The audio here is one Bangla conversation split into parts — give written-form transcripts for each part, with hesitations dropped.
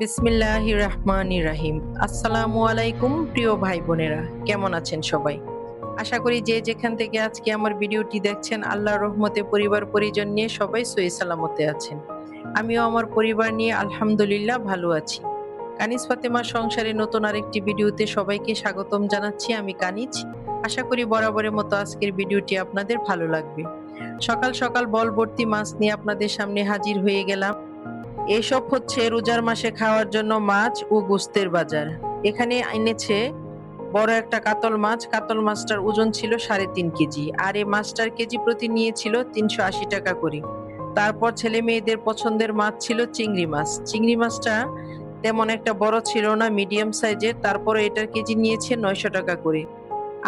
বিসমিল্লাহির রহমানির রহিম। আসসালামু আলাইকুম প্রিয় ভাই বোনেরা, কেমন আছেন সবাই? আশা করি যে যেখান থেকে আজকে আমার ভিডিওটি দেখছেন আল্লাহর রহমতে পরিবার পরিজন নিয়ে সবাই সহি সালামতে আছেন। আমিও আমার পরিবার নিয়ে আলহামদুলিল্লাহ ভালো আছি। কানিজ ফাতেমার সংসারে নতুন আরেকটি ভিডিওতে সবাইকে স্বাগতম জানাচ্ছি। আমি কানিজ। আশা করি বরাবরের মতো আজকের ভিডিওটি আপনাদের ভালো লাগবে। সকাল সকাল বল ভর্তি মাছ নিয়ে আপনাদের সামনে হাজির হয়ে গেলাম। এসব হচ্ছে রোজার মাসে খাওয়ার জন্য মাছ ও গোস্তের বাজার। এখানে এনেছে বড় একটা কাতল মাছ। কাতল মাছটার ওজন ছিল 3.5 কেজি, আর এই মাছটার কেজি প্রতি নিয়েছিল 380 টাকা করে। তারপর ছেলে মেয়েদের পছন্দের মাছ ছিল চিংড়ি মাছ। চিংড়ি মাছটা তেমন একটা বড় ছিল না, মিডিয়াম সাইজের। তারপরে এটার কেজি নিয়েছে 900 টাকা করে।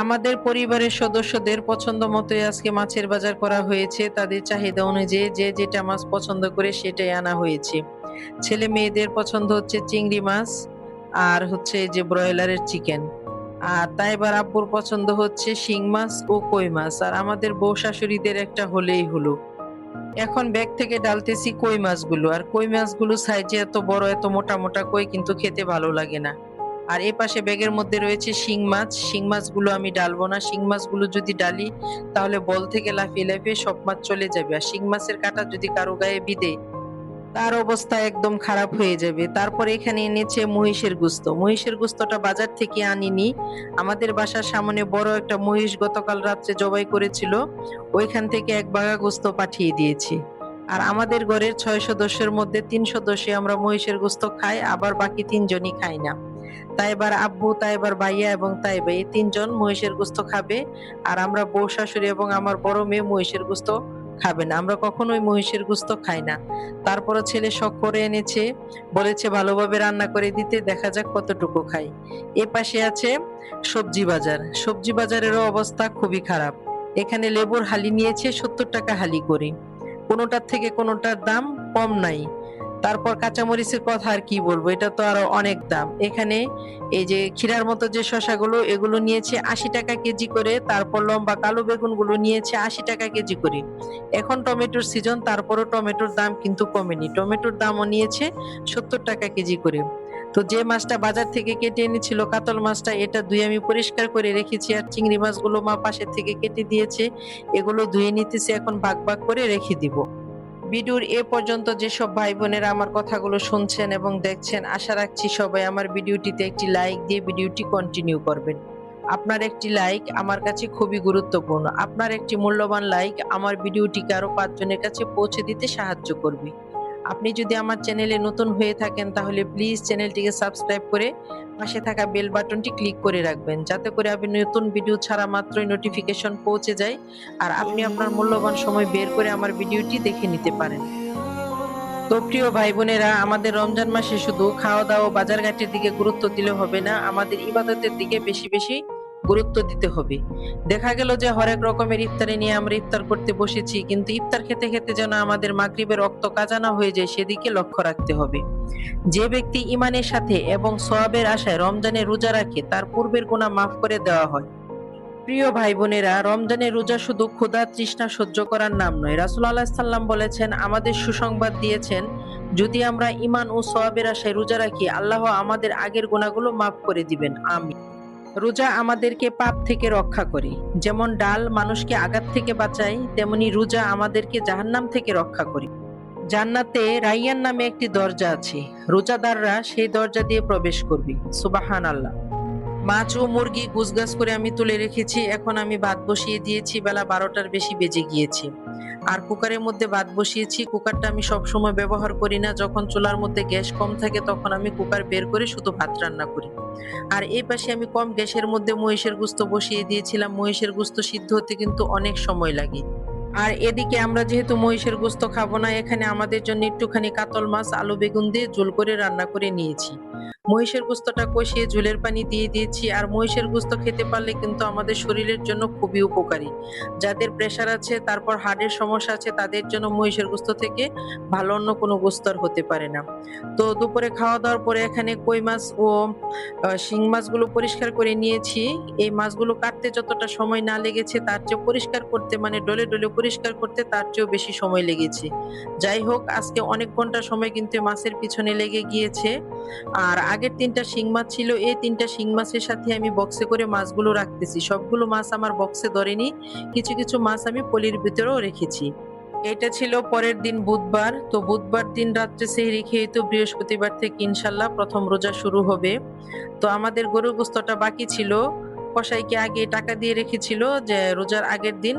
আমাদের পরিবারের সদস্যদের পছন্দ মতোই আজকে মাছের বাজার করা হয়েছে। তাদের চাহিদা অনুযায়ী যে যেটা মাছ পছন্দ করে সেটাই আনা হয়েছে। ছেলে মেয়েদের পছন্দ হচ্ছে চিংড়ি মাছ আর হচ্ছে যে ব্রয়লারের চিকেন। আর তাই এবার আব্বুর পছন্দ হচ্ছে শিং মাছ ও কই মাছ। আর আমাদের বউ শাশুড়িদের একটা হলেই হলো। এখন ব্যাগ থেকে ডালতেছি কই মাছগুলো। আর কই মাছগুলো সাইজে এত বড়, এত মোটা মোটা কই, কিন্তু খেতে ভালো লাগে না। আর এ পাশে ব্যাগের মধ্যে রয়েছে শিং মাছ। শিং মাছগুলো আমি ডালবো না। শিং মাছগুলো যদি ডালি তাহলে বল থেকে লাফিয়ে লাফিয়ে সব মাছ চলে যাবে। আর শিং মাছের কাঁটা যদি কারো গায়ে বিঁধে তার অবস্থা একদম খারাপ হয়ে যাবে। তারপরে এখানে এনেছে মহিষের গোস্ত। মহিষের গোস্তটা বাজার থেকে আনিনি। আমাদের বাসার সামনে বড় একটা মহিষ গতকাল রাত্রে জবাই করেছিল, ওইখান থেকে এক বাঘা গোস্ত পাঠিয়ে দিয়েছি। আর আমাদের ঘরের 6 সদস্যের মধ্যে 3 সদস্য আমরা মহিষের গোস্ত খাই, আবার বাকি 3জনই খাই না। তাই এবার আব্বু, তাই এবার ভাইয়া এবং তাই ভাই, এই 3জন মহিষের গোস্ত খাবে। আর আমরা বউ শাশুড়ি এবং আমার বড় মেয়ে মহিষের গোস্ত খাবে না। আমরা কখনোই মহিষের গোস্ত খাই না। তারপরে ছেলে শখ করে এনেছে, বলেছে ভালোভাবে রান্না করে দিতে, দেখা যাক কতটুকু খাই। এ পাশে আছে সবজি বাজার। সবজি বাজারেরও অবস্থা খুবই খারাপ। এখানে লেবুর হালি নিয়েছে 70 টাকা হালি করে। কোনোটার থেকে কোনোটার দাম কম নাই। তারপর কাঁচামরিচের কথা আর কি বলবো, এটা তো আরো অনেক দাম। এখানে এই যে ক্ষীরার মতো যে শসাগুলো, এগুলো নিয়েছে 80 টাকা কেজি করে। তারপর লম্বা কালো বেগুন গুলো নিয়েছে 80 টাকা কেজি করে। এখন টমেটোর সিজন, তারপরও টমেটোর দাম কিন্তু কমেনি। টমেটোর দামও নিয়েছে 70 টাকা কেজি করে। তো যে মাছটা বাজার থেকে কেটে এনেছিল কাতল মাছটা, এটা ধুয়ে আমি পরিষ্কার করে রেখেছি। আর চিংড়ি মাছগুলো মা পাশের থেকে কেটে দিয়েছে, এগুলো ধুয়ে নিতেছি, এখন ভাগ ভাগ করে রেখে দিব। ভিডিওর এ পর্যন্ত যেসব ভাই বোনেরা আমার কথাগুলো শুনছেন এবং দেখছেন, আশা রাখছি সবাই আমার ভিডিওটিতে একটি লাইক দিয়ে ভিডিওটি কন্টিনিউ করবেন। আপনার একটি লাইক আমার কাছে খুবই গুরুত্বপূর্ণ। আপনার একটি মূল্যবান লাইক আমার ভিডিওটিকে আরো 5 জনের কাছে পৌঁছে দিতে সাহায্য করবে। আপনি যদি আমার চ্যানেলে নতুন হয়ে থাকেন তাহলে প্লিজ চ্যানেলটিকে সাবস্ক্রাইব করে পাশে থাকা বেল বাটনটি ক্লিক করে রাখবেন, যাতে করে আমি নতুন ভিডিও ছাড়া মাত্রই নোটিফিকেশন পৌঁছে যায় আর আপনি আপনার মূল্যবান সময় বের করে আমার ভিডিওটি দেখে নিতে পারেন। তো প্রিয় ভাই বোনেরা, আমাদের রমজান মাসে শুধু খাওয়া দাওয়া ও বাজার ঘাটের দিকে গুরুত্ব দিলে হবে না, আমাদের ইবাদতের দিকে বেশি বেশি গুরুত্ব দিতে হবে। দেখা গেল যে হরেক রকমের ইফতারি নিয়ে আমরা ইফতার করতে বসেছি, কিন্তু ইফতার খেতে খেতে যেন আমাদের মাগরিবের রক্ত কাজা না হয়ে যায় সেদিকে লক্ষ্য রাখতে হবে। যে ব্যক্তি ইমানের সাথে এবং সওয়াবের আশায় রমজানের রোজা রাখে তার পূর্বের গুনাহ মাফ করে দেওয়া হয়। প্রিয় ভাই বোনেরা, রমজানের রোজা শুধু ক্ষুধা তৃষ্ণা সহ্য করার নাম নয়। রাসূল সাল্লাল্লাহু আলাইহি সাল্লাম বলেছেন, আমাদের সুসংবাদ দিয়েছেন, যদি আমরা ঈমান ও সওয়াবের আশায় রোজা রাখি, আল্লাহ আমাদের আগের গুনাহগুলো মাফ করে দিবেন। আমিন। রোজা আমাদেরকে পাপ থেকে রক্ষা করে। যেমন ডাল মানুষকে আঘাত থেকে বাঁচায়, তেমনি রোজা আমাদেরকে জাহান্নাম থেকে রক্ষা করে। জান্নাতে রাইয়ান নামে একটি দরজা আছে, রোজাদাররা সেই দরজা দিয়ে প্রবেশ করবে। সুবহানাল্লাহ। মাছ ও মুরগি গুছগাছ করে আমি তুলে রেখেছি। এখন আমি ভাত বসিয়ে দিয়েছি, বেলা 12টার বেশি বেজে গিয়েছে। আর কুকারের মধ্যে ভাত বসিয়েছি। কুকারটা আমি সবসময় ব্যবহার করি না, যখন চুলার মধ্যে গ্যাস কম থাকে তখন আমি কুকার বের করে শুধু ভাত রান্না করি। আর এই পাশে আমি কম গ্যাসের মধ্যে মহিষের গোস্ত বসিয়ে দিয়েছিলাম। মহিষের গোস্ত সিদ্ধ হতে কিন্তু অনেক সময় লাগে। আর এদিকে আমরা যেহেতু মহিষের গোস্ত খাবো না, এখানে আমাদের জন্য একটুখানি কাতল মাছ আলু বেগুন দিয়ে ঝোল করে রান্না করে নিয়েছি। মহিষের গোস্তটা কষিয়ে ঝোলের পানি দিয়ে দিয়েছি। আর মহিষের গোস্ত খেতে পারলে কিন্তু আমাদের শরীরের জন্য খুবই উপকারী। যাদের প্রেশার আছে, তারপর হার্টের সমস্যা আছে, তাদের জন্য মহিষের গোস্ত থেকে ভালো অন্য কোনো গোস্ত আর হতে পারে না। তো দুপুরে খাওয়া দাওয়ার পরে এখানে কই মাছ ও শিং মাছগুলো পরিষ্কার করে নিয়েছি। এই মাছগুলো কাটতে যতটা সময় না লেগেছে তার চেয়ে পরিষ্কার করতে, মানে ডলে ডলে পরিষ্কার করতে তার চেয়েও বেশি সময় লেগেছে। যাই হোক, আজকে অনেক ঘন্টা সময় কিন্তু মাছের পিছনে লেগে গিয়েছে। আর আগের ৩টা শিং মাছ ছিল, এই ৩টা শিং মাছের সাথে আমি বক্সে করে মাছগুলো রাখতেছি। সবগুলো মাছ আমার বক্সে ধরেনি, কিছু কিছু মাছ আমি পলির ভিতরেও রেখেছি। এটা ছিল পরের দিন বুধবার। তো বুধবার দিন রাত্রে সেহরি খেয়ে তো বৃহস্পতিবার থেকে ইনশাল্লাহ প্রথম রোজা শুরু হবে। তো আমাদের গরুর গোস্তটা বাকি ছিল, কসাইকে আগে টাকা দিয়ে রেখেছিল যে রোজার আগের দিন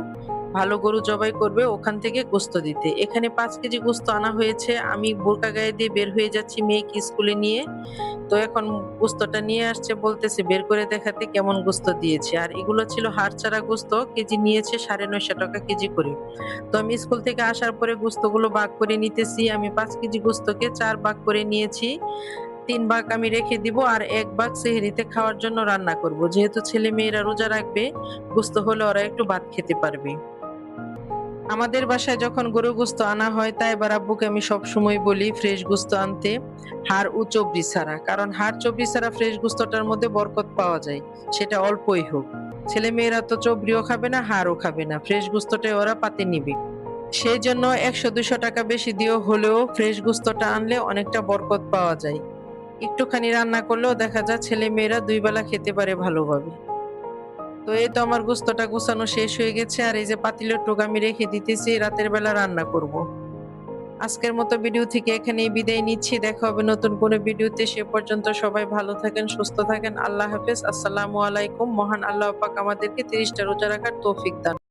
ভালো গরু জবাই করবে ওখান থেকে গোস্ত দিতে। এখানে 5 কেজি গোস্ত আনা হয়েছে। আমি বোরকা গায়ে দিয়ে বের হয়ে যাচ্ছি মেয়েকে স্কুলে নিয়ে। তো এখন গোস্তটা নিয়ে আসছে, বলতেছে বের করে দেখাতে কেমন গোস্ত দিয়েছে। আর এগুলো ছিল হাড় ছাড়া গোস্ত, কেজি নিয়েছে 950 টাকা কেজি করে। তো আমি স্কুল থেকে আসার পরে গোস্তগুলো ভাগ করে নিতেছি। আমি 5 কেজি গোস্তকে 4 ভাগ করে নিয়েছি। 3 ভাগ আমি রেখে দিব আর 1 ভাগ সেহরিতে খাওয়ার জন্য রান্না করব। যেহেতু ছেলে মেয়েরা রোজা রাখবে, গোস্ত হলে ওরা একটু ভাত খেতে পারবে। আমাদের বাসায় যখন গরুর গোস্ত আনা হয় তাই এবার আব্বুকে আমি সবসময় বলি ফ্রেশ গোস্ত আনতে, হাড় ও চবড়ি ছাড়া। কারণ হাড় চবড়ি ছাড়া ফ্রেশ গোস্তটার মধ্যে বরকত পাওয়া যায়, সেটা অল্পই হোক। ছেলে মেয়েরা তো চবড়িও খাবে না, হাড়ও খাবে না, ফ্রেশ গোস্তটাই ওরা পাতে নিবে। সেই জন্য 100-200 টাকা বেশি দিয়ে হলেও ফ্রেশ গোস্তটা আনলে অনেকটা বরকত পাওয়া যায়। একটুখানি রান্না করলেও দেখা যায় ছেলে মেয়েরা 2 বেলা খেতে পারে ভালোভাবে। তো এই তো আমার গোস্তটা গুছানো শেষ হয়ে গেছে আর এই যে পাতিলের টোক আমি রেখে দিতেছি, রাতের বেলা রান্না করব। আজকের মতো ভিডিও থেকে এখানেই বিদায় নিচ্ছি। দেখা হবে নতুন কোনো ভিডিওতে। সে পর্যন্ত সবাই ভালো থাকেন, সুস্থ থাকেন। আল্লাহ হাফেজ। আসসালামু আলাইকুম। মহান আল্লাহ পাক আমাদেরকে 30টা রোজা রাখার তৌফিক দান